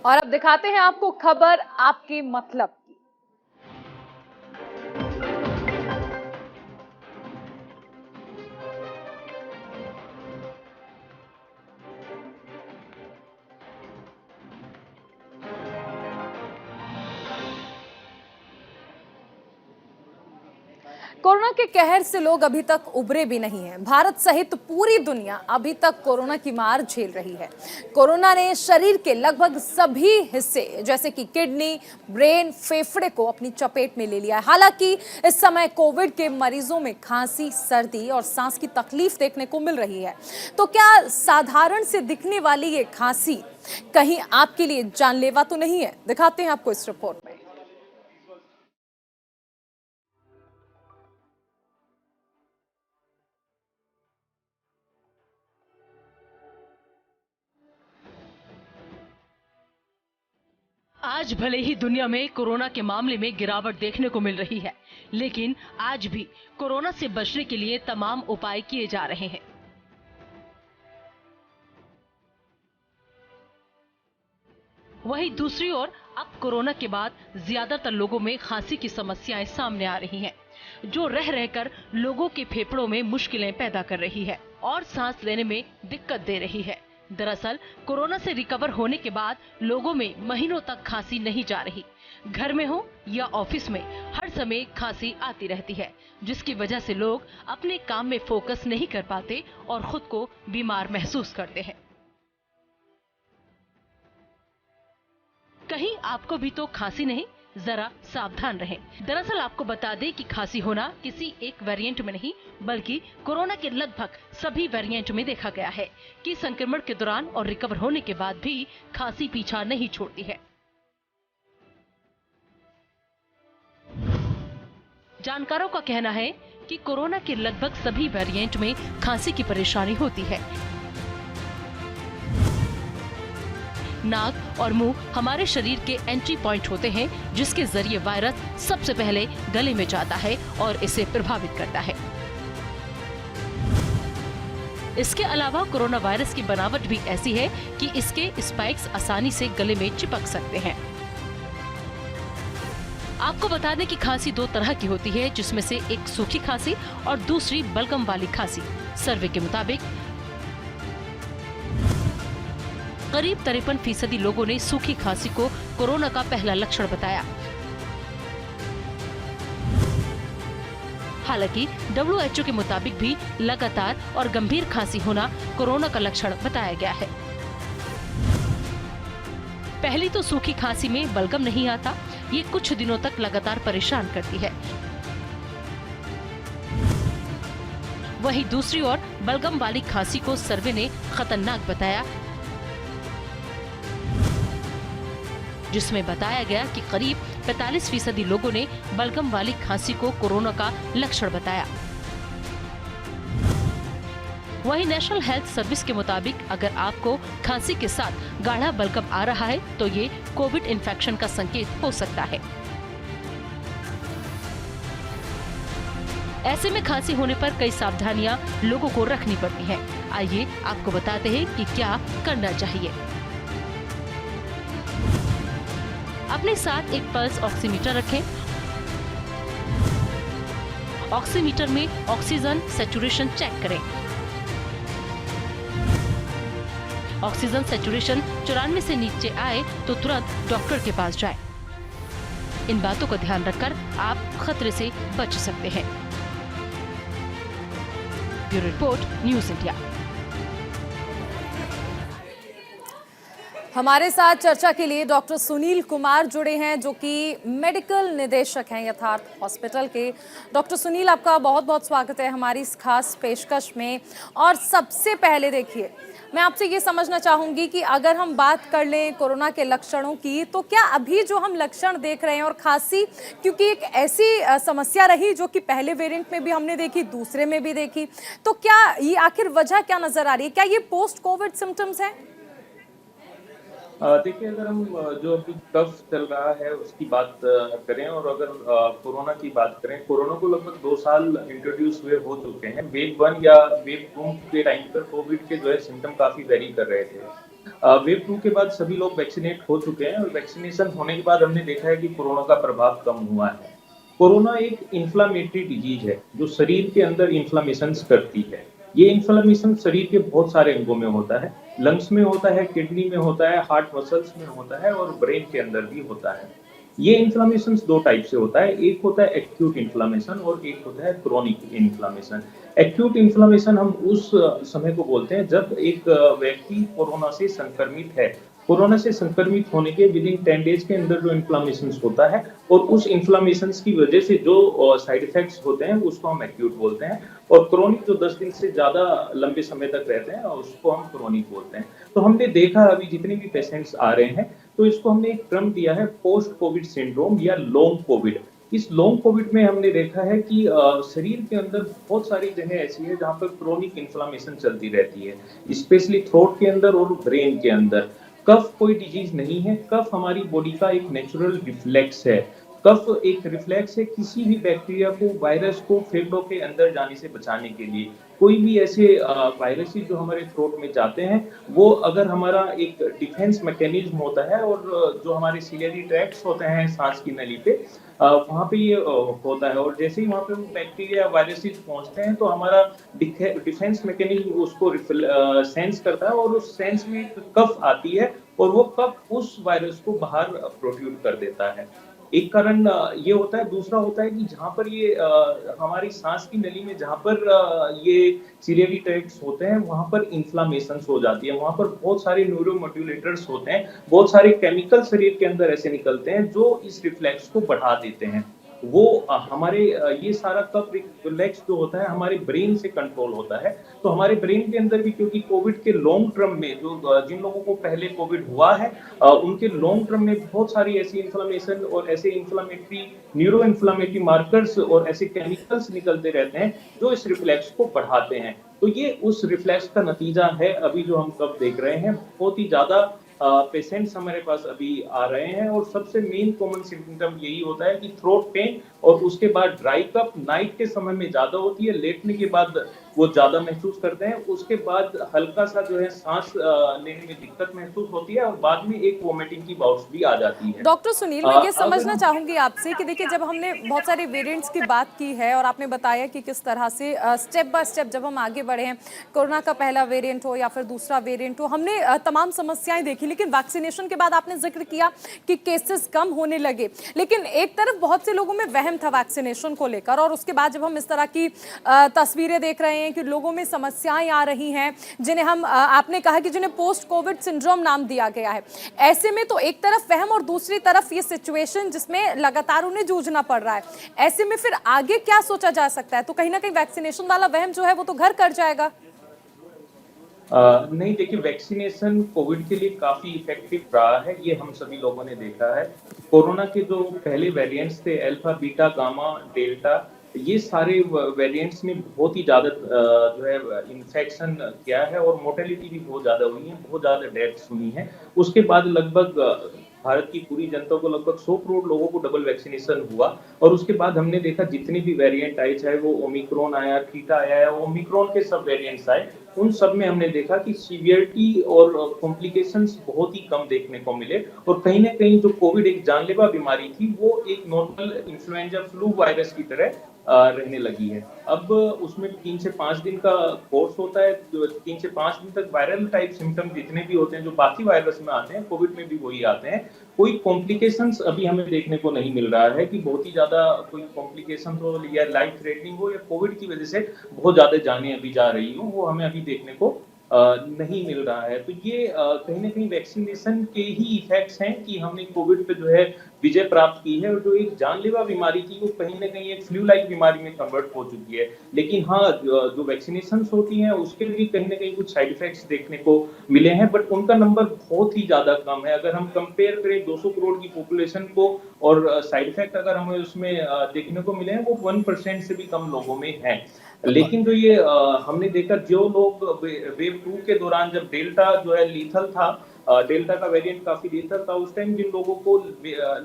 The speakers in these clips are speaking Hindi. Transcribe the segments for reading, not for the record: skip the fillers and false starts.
और अब दिखाते हैं आपको खबर आपके मतलब की। कोरोना के कहर से लोग अभी तक उबरे भी नहीं हैं। भारत सहित पूरी दुनिया अभी तक कोरोना की मार झेल रही है। कोरोना ने शरीर के लगभग सभी हिस्से जैसे कि किडनी, ब्रेन, फेफड़े को अपनी चपेट में ले लिया है। हालांकि इस समय कोविड के मरीजों में खांसी, सर्दी और सांस की तकलीफ देखने को मिल रही है। तो क्या साधारण से दिखने वाली ये खांसी कहीं आपके लिए जानलेवा तो नहीं है? दिखाते हैं आपको इस रिपोर्ट में। आज भले ही दुनिया में कोरोना के मामले में गिरावट देखने को मिल रही है, लेकिन आज भी कोरोना से बचने के लिए तमाम उपाय किए जा रहे हैं। वहीं दूसरी ओर अब कोरोना के बाद ज्यादातर लोगों में खांसी की समस्याएं सामने आ रही हैं, जो रह रहकर लोगों के फेफड़ों में मुश्किलें पैदा कर रही है और सांस लेने में दिक्कत दे रही है। दरअसल कोरोना से रिकवर होने के बाद लोगों में महीनों तक खांसी नहीं जा रही। घर में हो या ऑफिस में हर समय खांसी आती रहती है, जिसकी वजह से लोग अपने काम में फोकस नहीं कर पाते और खुद को बीमार महसूस करते हैं। कहीं आपको भी तो खांसी नहीं? जरा सावधान रहें। दरअसल आपको बता दें कि खांसी होना किसी एक वेरिएंट में नहीं बल्कि कोरोना के लगभग सभी वेरिएंट में देखा गया है कि संक्रमण के दौरान और रिकवर होने के बाद भी खांसी पीछा नहीं छोड़ती है। जानकारों का कहना है कि कोरोना के लगभग सभी वेरिएंट में खांसी की परेशानी होती है। नाक और मुंह हमारे शरीर के एंट्री पॉइंट होते हैं, जिसके जरिए वायरस सबसे पहले गले में जाता है और इसे प्रभावित करता है। इसके अलावा कोरोना वायरस की बनावट भी ऐसी है कि इसके स्पाइक्स आसानी से गले में चिपक सकते हैं। आपको बता दें कि खांसी दो तरह की होती है, जिसमें से एक सूखी खांसी और दूसरी बलगम वाली खांसी। सर्वे के मुताबिक करीब 53% लोगों ने सूखी खांसी को कोरोना का पहला लक्षण बताया। हालांकि WHO के मुताबिक भी लगातार और गंभीर खांसी होना कोरोना का लक्षण बताया गया है। पहली तो सूखी खांसी में बलगम नहीं आता, ये कुछ दिनों तक लगातार परेशान करती है। वहीं दूसरी ओर बलगम वाली खांसी को सर्वे ने खतरनाक बताया, जिसमें बताया गया कि करीब 45% लोगों ने बलगम वाली खांसी को कोरोना का लक्षण बताया। वहीं नेशनल हेल्थ सर्विस के मुताबिक अगर आपको खांसी के साथ गाढ़ा बलगम आ रहा है तो ये कोविड इन्फेक्शन का संकेत हो सकता है। ऐसे में खांसी होने पर कई सावधानियां लोगों को रखनी पड़ती हैं। आइए आपको बताते हैं कि क्या करना चाहिए। अपने साथ एक पल्स ऑक्सीमीटर रखें। ऑक्सीमीटर में ऑक्सीजन सैचुरेशन चेक करें। ऑक्सीजन सैचुरेशन 94 से नीचे आए तो तुरंत डॉक्टर के पास जाएं। इन बातों का ध्यान रखकर आप खतरे से बच सकते हैं। Bureau report, news India. हमारे साथ चर्चा के लिए डॉक्टर सुनील कुमार जुड़े हैं, जो कि मेडिकल निदेशक हैं यथार्थ हॉस्पिटल के। डॉक्टर सुनील, आपका बहुत बहुत स्वागत है हमारी इस खास पेशकश में। और सबसे पहले देखिए, मैं आपसे ये समझना चाहूंगी कि अगर हम बात कर लें कोरोना के लक्षणों की, तो क्या अभी जो हम लक्षण देख रहे हैं, और खांसी क्योंकि एक ऐसी समस्या रही जो कि पहले वेरिएंट में भी हमने देखी, दूसरे में भी देखी, तो क्या ये आखिर वजह क्या नजर आ रही है? क्या ये पोस्ट कोविड सिम्टम्स है? देखिए, अगर हम जो अभी कफ चल रहा है उसकी बात करें और अगर कोरोना की बात करें, कोरोना को लगभग 2 साल इंट्रोड्यूस हुए हो चुके हैं। वेव 1 या वेव 2 के टाइम पर कोविड के जो है सिम्टम काफी वेरी कर रहे थे। वेव 2 के बाद सभी लोग वैक्सीनेट हो चुके हैं और वैक्सीनेशन होने के बाद हमने देखा है कि कोरोना का प्रभाव कम हुआ है। कोरोना एक इन्फ्लेमेटरी डिजीज है, जो शरीर के अंदर इन्फ्लेमेशंस करती है। ये इन्फ्लेमेशन शरीर के बहुत सारे अंगों में होता है, लंग्स में होता है, किडनी में होता है, हार्ट मसल्स में होता है और ब्रेन के अंदर भी होता है। ये इन्फ्लेमेशन 2 टाइप से होता है, एक होता है एक्यूट इन्फ्लेमेशन और एक होता है क्रोनिक इन्फ्लेमेशन। एक्यूट इन्फ्लेमेशन हम उस समय को बोलते हैं जब एक व्यक्ति कोरोना से संक्रमित है। कोरोना से संक्रमित होने के विदिन 10 डेज के अंदर जो इन्फ्लेमेशन होता है और उस इन्फ्लेमेशन की वजह से जो साइड इफेक्ट्स होते हैं उसको हम एक्यूट बोलते हैं और क्रोनिक जो 10 दिन से ज्यादा लंबे समय तक रहते हैं उसको हम क्रोनिक बोलते हैं। तो हमने देखा अभी जितने भी पेशेंट्स आ रहे हैं तो इसको हमने एक टर्म दिया है पोस्ट कोविड सिंड्रोम या लॉन्ग कोविड। इस लॉन्ग कोविड में हमने देखा है कि शरीर के अंदर बहुत सारी जगह ऐसी है जहाँ पर क्रोनिक इन्फ्लेमेशन चलती रहती है, स्पेशली थ्रोट के अंदर और ब्रेन के अंदर। कफ कोई डिजीज नहीं है, कफ हमारी बॉडी का एक नेचुरल रिफ्लेक्स है। कफ एक रिफ्लेक्स है किसी भी बैक्टीरिया को, वायरस को फेफड़ों के अंदर जाने से बचाने के लिए। कोई भी ऐसे वायरसेस जो हमारे थ्रोट में जाते हैं, वो अगर हमारा एक डिफेंस मैकेनिज्म होता है और जो हमारे सिलियरी ट्रैक्ट्स होते हैं सांस की नली पे, वहाँ पे ये होता है और जैसे ही वहाँ पे वो बैक्टीरिया वायरसेस पहुँचते हैं तो हमारा डिफेंस मैकेनिज्म उसको सेंस करता है और उस सेंस में एक कफ आती है और वो कफ उस वायरस को बाहर प्रोड्यूस कर देता है। एक कारण ये होता है, दूसरा होता है कि जहाँ पर ये हमारी सांस की नली में जहाँ पर ये सिलियरी ट्रैक्ट्स होते हैं वहाँ पर इन्फ्लामेशंस हो जाती है। वहाँ पर बहुत सारे न्यूरोमोड्यूलेटर्स होते हैं, बहुत सारे केमिकल शरीर के अंदर ऐसे निकलते हैं जो इस रिफ्लेक्स को बढ़ा देते हैं। वो हमारे ये सारा कफ रिफ्लेक्स जो होता है हमारे ब्रेन से कंट्रोल होता है। तो हमारे ब्रेन के अंदर भी, क्योंकि कोविड के लॉन्ग टर्म में जो जिन लोगों को पहले कोविड हुआ है उनके लॉन्ग टर्म में बहुत सारी ऐसी इन्फ्लेमेशन और ऐसे इन्फ्लेमेटरी न्यूरो इन्फ्लेमेटरी मार्कर्स और ऐसे केमिकल्स निकलते रहते हैं जो इस रिफ्लेक्स को बढ़ाते हैं। तो ये उस रिफ्लेक्स का नतीजा है अभी जो हम कब देख रहे हैं। बहुत ही ज्यादा पेशेंट्स हमारे पास अभी आ रहे हैं और सबसे मेन कॉमन सिम्टम यही होता है कि थ्रोट पेन और उसके बाद ड्राई कफ नाइट के समय में ज्यादा होती है, लेटने के बाद वो ज्यादा महसूस करते हैं, उसके बाद हल्का सा जो है सांस लेने में दिक्कत महसूस होती है और बाद में एक वोमिटिंग की बाउट्स भी आ जाती है। डॉक्टर सुनील, मैं ये समझना चाहूंगी आपसे कि देखिए, जब हमने बहुत सारे वेरिएंट्स की बात की है और आपने बताया कि किस तरह से स्टेप बाय स्टेप जब हम आगे बढ़े हैं, कोरोना का पहला वेरिएंट हो या फिर दूसरा वेरिएंट हो, हमने तमाम समस्याएं देखी। लेकिन वैक्सीनेशन के बाद आपने जिक्र किया कि केसेस कम होने लगे, लेकिन एक तरफ बहुत से लोगों में वहम था वैक्सीनेशन को लेकर, और उसके बाद जब हम इस तरह की तस्वीरें देख रहे हैं कि लोगों में समस्याएं आ रही हैं जिन्हें हम आपने कहा कि जिन्हें पोस्ट कोविड सिंड्रोम नाम दिया गया है, ऐसे में तो एक तरफ वहम और दूसरी तरफ ये सिचुएशन जिसमें लगातार उन्हें जूझना पड़ रहा है, ऐसे में फिर आगे क्या सोचा जा सकता है? तो कहीं ना कहीं वैक्सीनेशन वाला वहम जो है वो तो घर कर जाएगा। नहीं, देखिए, वैक्सीनेशन कोविड के लिए काफी इफेक्टिव रहा है, ये हम सभी लोगों ने देखा है। कोरोना के जो पहले वेरिएंट्स थे, अल्फा, बीटा, गामा, डेल्टा, ये सारे वेरिएंट्स ने बहुत ही ज्यादा जो है इन्फेक्शन किया है और मोर्टेलिटी भी बहुत ज्यादा हुई है, बहुत ज्यादा डेथ्स हुई हैं। उसके बाद लगभग भारत की पूरी जनता को लगभग 100 करोड़ लोगों को डबल वैक्सीनेशन हुआ और उसके बाद हमने देखा जितने भी वेरिएंट आए, चाहे वो ओमिक्रॉन आया, थीटा आया या ओमिक्रॉन के सब वेरिएंट्स आए, उन सब में हमने देखा कि सीवियरिटी और कॉम्प्लिकेशंस बहुत ही कम देखने को मिले और कहीं ना कहीं जो कोविड एक जानलेवा बीमारी थी वो एक नॉर्मल इन्फ्लुएंजा फ्लू वायरस की तरह रहने लगी है। अब उसमें 3 से 5 दिन का कोर्स होता है, 3 से 5 दिन तक वायरल टाइप सिम्टम जितने भी होते हैं जो बाकी वायरस में आते हैं, कोविड में भी वही आते हैं। कोई कॉम्प्लिकेशंस अभी हमें देखने को नहीं मिल रहा है कि बहुत ही ज्यादा कोई कॉम्प्लिकेशन हो या लाइफ थ्रेटनिंग हो या कोविड की वजह से बहुत ज्यादा जानें अभी जा रही हो, वो हमें अभी देखने को नहीं मिल रहा है। तो ये कहीं ना कहीं वैक्सीनेशन के ही इफेक्ट्स हैं कि हमने कोविड पे जो है विजय प्राप्त की है और जो एक जानलेवा बीमारी थी वो कहीं ना कहीं एक फ्लू लाइक बीमारी में कन्वर्ट हो चुकी है। लेकिन हाँ, जो वैक्सीनेशन होती हैं उसके भी कहीं ना कहीं कुछ साइड इफेक्ट्स देखने को मिले हैं, बट उनका नंबर बहुत ही ज्यादा कम है। अगर हम कंपेयर करें 200 करोड़ की पॉपुलेशन को और साइड इफेक्ट अगर हमें उसमें देखने को मिले हैं वो 1% से भी कम लोगों में है। लेकिन जो ये हमने देखा, जो लोग वेव 2 के दौरान जब डेल्टा जो है लीथल था, डेल्टा का वेरिएंट काफी लीथल था, उस टाइम जिन लोगों को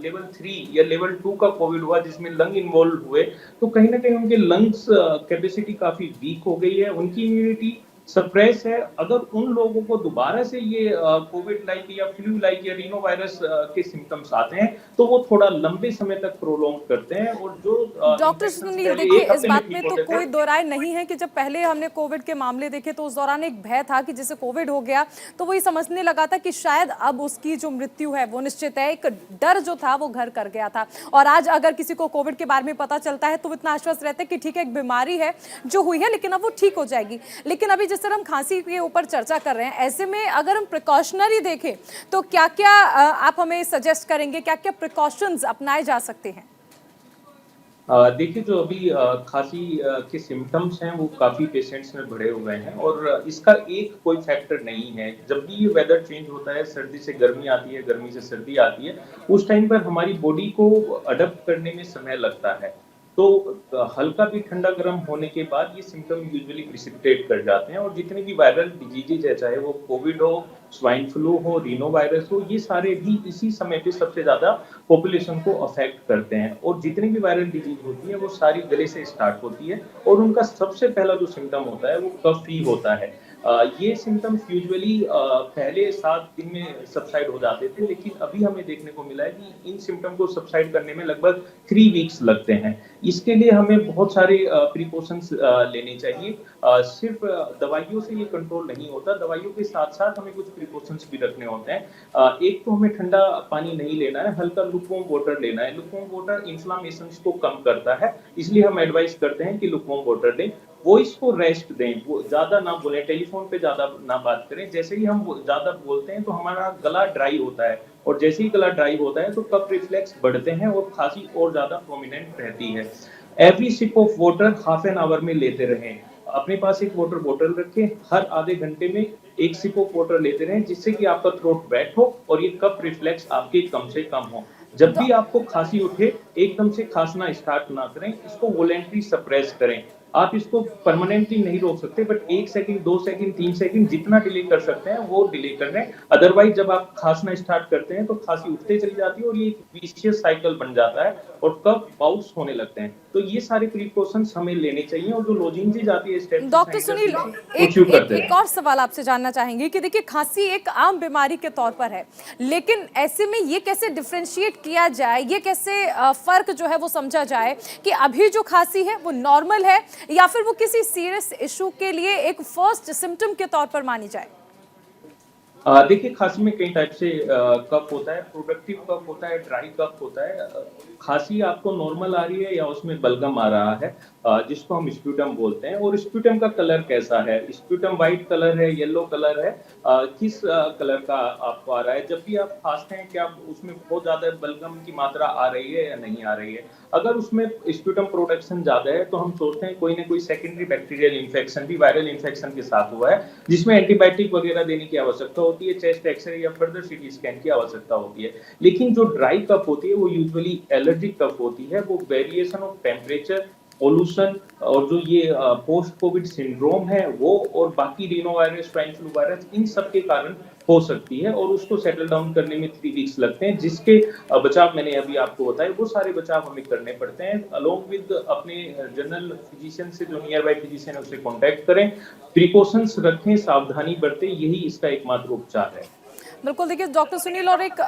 लेवल 3 या लेवल 2 का कोविड हुआ जिसमें लंग इन्वॉल्व हुए, तो कहीं ना कहीं उनके लंग्स कैपेसिटी काफी वीक हो गई है, उनकी इम्यूनिटी सप्रेस है। अगर उन लोगों को दोबारा से ये कोविड लाइक या फ्लू लाइक या रीनो वायरस के सिम्टम्स आते हैं, तो वो थोड़ा लंबे समय तक प्रोलॉन्ग करते हैं, और जो डॉक्टर इन्फेक्शंस सुनील, पहले देखिए 1 इस हफ्ते में बात ठीक में तो होते थे। कोई दो राय नहीं है कि जब पहले हमने कोविड के मामले देखे तो उस दौरान एक भय था कि जैसे कोविड हो गया तो वो ये समझने लगा था कि शायद अब उसकी जो मृत्यु है वो निश्चित है। एक डर जो था वो घर कर गया था, और आज अगर किसी को कोविड के बारे में पता चलता है तो वो इतना आश्वस्त रहते हैं कि ठीक है, एक बीमारी है जो हुई है लेकिन अब वो ठीक हो जाएगी। लेकिन अभी जिस तरह हम खांसी के ऊपर चर्चा कर रहे हैं, ऐसे में अगर हम प्रिकॉशनरी देखें तो क्या क्या आप हमें सजेस्ट करेंगे, क्या क्या प्रिकॉशंस अपनाए जा सकते हैं? देखिए, जो अभी खांसी के सिम्टम्स हैं वो काफ़ी पेशेंट्स में बढ़े हुए हैं, और इसका एक कोई फैक्टर नहीं है। जब भी ये वेदर चेंज होता है, सर्दी से गर्मी आती है, गर्मी से सर्दी आती है, उस टाइम पर हमारी बॉडी को अडॉप्ट करने में समय लगता है। तो हल्का भी ठंडा गर्म होने के बाद ये सिम्पटम यूजुअली प्रिसिपिटेट कर जाते हैं, और जितने भी वायरल डिजीजेज है, चाहे वो कोविड हो, स्वाइन फ्लू हो, रीनो वायरस हो, ये सारे भी इसी समय पे सबसे ज़्यादा पॉपुलेशन को अफेक्ट करते हैं। और जितनी भी वायरल डिजीज होती है वो सारी गले से स्टार्ट होती है, और उनका सबसे पहला जो सिम्पटम होता है वो कफ ही होता है। ये सिम्पटम्स यूजुअली पहले 7 दिन में सबसाइड हो जाते थे, लेकिन अभी हमें देखने को मिला है कि इन सिम्पटम को सबसाइड करने में लगभग 3 वीक्स लगते हैं। इसके लिए हमें बहुत सारे प्रिकॉशंस लेने चाहिए। सिर्फ दवाइयों से ये कंट्रोल नहीं होता, दवाइयों के साथ-साथ हमें कुछ प्रिकॉशंस भी रखने होते हैं। एक तो हमें ठंडा पानी नहीं लेना है, हल्का लुकवार्म वाटर लेना है। लुकवार्म वाटर इन्फ्लेमेशंस को कम करता है, इसलिए हम एडवाइस करते हैं कि लुकवार्म वाटर लें। वॉइस को रेस्ट दें, वो ज़्यादा ना बोलें, टेलीफ़ोन पे ज़्यादा ना बात करें। जैसे ही हम ज़्यादा बोलते हैं तो हमारा गला ड्राई होता है, और जैसे ही गला ड्राई होता है तो कफ रिफ्लेक्स बढ़ते हैं और खाँसी और ज़्यादा प्रोमिनेंट रहती है। Every sip of water half an hour में लेते रहें। अपने पास एक वाटर बॉटल रखें, हर आधे घंटे में 1 सिप ऑफ वाटर लेते रहें, जिससे कि आपका थ्रोट वेट हो और ये कफ रिफ्लेक्स आपके कम से कम हो। जब भी आपको खाँसी उठे, एकदम से खाँसना स्टार्ट ना करें, इसको वॉलंटरी सप्रेस करें। आप इसको परमानेंटली नहीं रोक सकते, बट 1 सेकंड, 2 सेकंड, 3 सेकंड जितना डिले कर सकते हैं वो डिले कर लें। अदरवाइज़ जब आप खाँसना स्टार्ट करते हैं तो खाँसी उठते चली जाती है, और ये एक विशियस साइकिल बन जाता है और कफ बाउंस होने लगते हैं। तो ये सारे प्रिकॉशंस हमें लेने चाहिए, और जो लोजेंजेस आती है स्टेप्स डॉक्टर सुनील, एक और सवाल आपसे जानना चाहेंगे कि देखिए खांसी एक आम बीमारी के तौर पर है, लेकिन ऐसे में ये कैसे डिफरेंशिएट किया जाए, ये कैसे फर्क जो है वो समझा जाए कि अभी जो खांसी है वो नॉर्मल है या फिर वो किसी सीरियस इशू के लिए एक फर्स्ट सिम्टम के तौर पर मानी जाए? देखिए, खाँसी में कई टाइप से कफ होता है। प्रोडक्टिव कफ होता है, ड्राई कफ होता है। खाँसी आपको नॉर्मल आ रही है या उसमें बलगम आ रहा है, जिसको हम स्प्यूटम बोलते हैं, और स्प्यूटम का कलर कैसा है? स्प्यूटम व्हाइट कलर है, येलो कलर है, किस कलर का आपको आ रहा है? जब भी आप खाँसते हैं, क्या उसमें बहुत ज़्यादा बलगम की मात्रा आ रही है या नहीं आ रही है? अगर उसमें स्प्यूटम प्रोडक्शन ज़्यादा है तो हम सोचते हैं कोई ना कोई सेकेंडरी बैक्टीरियल इन्फेक्शन भी वायरल इन्फेक्शन के साथ हुआ है, जिसमें एंटीबायोटिक वगैरह देने की आवश्यकता होती है, चेस्ट एक्सरे या फर्दर सीटी स्कैन की आवश्यकता होती है। लेकिन जो ड्राई कफ होती है वो यूजुअली एलर्जिक कफ होती है। वो वेरिएशन ऑफ टेम्परेचर, पोल्यूशन, और जो ये पोस्ट कोविड सिंड्रोम है वो, और बाकी rhino virus, swine flu virus, इन सब के कारण हो सकती है, और उसको सेटल डाउन करने में 3 वीक्स लगते हैं, जिसके बचाव मैंने अभी आपको बताए, वो सारे बचाव हमें करने पड़ते हैं। अलोंग विद अपने जनरल फिजिशियन से, जो नियर बाय फिजिशियन है, उससे कॉन्टैक्ट करें, प्रिकॉशंस रखें, सावधानी बरतें, यही इसका एकमात्र उपचार है। बिल्कुल, देखिए डॉक्टर सुनील, और एक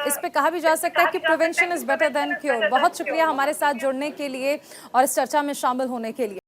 इस पे कहा भी जा सकता है कि prevention is better than cure. बहुत शुक्रिया हमारे साथ जुड़ने के लिए और इस चर्चा में शामिल होने के लिए।